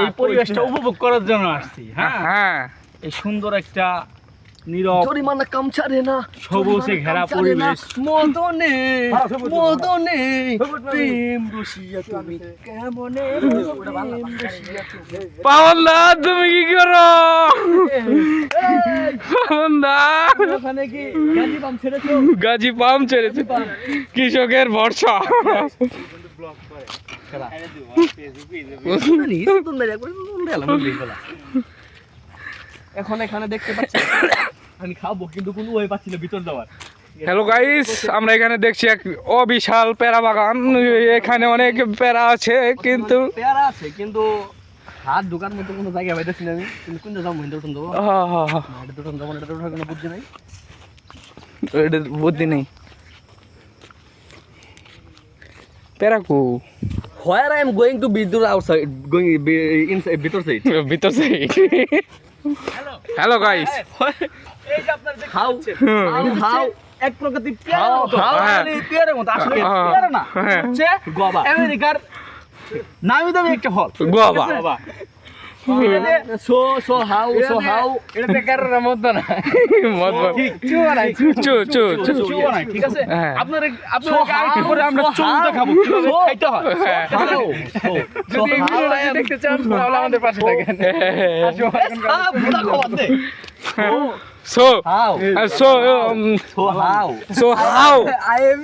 এই পরিবেশটা উপভোগ করার জন্য আসছি। হ্যাঁ, এই সুন্দর একটা নীরব জরিমানা কামছারে না সবুজে ঘেরা পরিবেশ। মদনে মদনে প্রেম রসিয়া তুমি কেমনে প্রেম রসিয়া তুমি পাবনদা তুমি কি করো? পাবনদা ওখানে কি গাজি পাম ছেড়েছো? গাজী পাম ছেড়েছে, কৃষকের ভরসা। এখন এখানে দেখতে পাচ্ছি আমি খাবো কিন্তু কোনো ওয়ে পাচ্ছি না ভিতর যাওয়ার। হ্যালো গাইস, আমরা এখানে দেখছি এক অবিশাল পেয়ারা বাগান। এখানে অনেক পেয়ারা আছে, কিন্তু পেয়ারা আছে কিন্তু হাত ঢোকার মতো কোনো জায়গা পাইতেছি না আমি। কিন্তু কোনটা যাবো হিন্দু উঠুন যাবো এটা দুটো যাবো এটা ওঠার কোনো বুদ্ধি নাই। এটা বুদ্ধি নেই। পেয়ারাকু Where I am going to be to outside, going be inside, ভিতর side. ভিতর সাইড। হ্যালো গাইস, এই যে আপনারা দেখতে How? পাচ্ছেন, How? এক প্রকৃতির পেয়ারার মতো। হ্যাঁ। মানে পেয়ারার মতো আসলে হ্যাঁ। পেয়ারা না, হ্যাঁ। হচ্ছে গোয়াবা। আমেরিকার নামি দামি একটা ফল। গোয়াবা। So how? এটা বেকারের মতো না। ঠিক চু নাই চু চু চু চু নাই, ঠিক আছে? হ্যাঁ। আপনারা So আরেকটু পরে আমরা how? চুমু দেখাবো কিভাবে So খাইতে হয়। How? So how I am দেখতে চান তাহলে আমাদের পাশে থাকেন। বুড়া খবর দে। So how? So So how? So how I am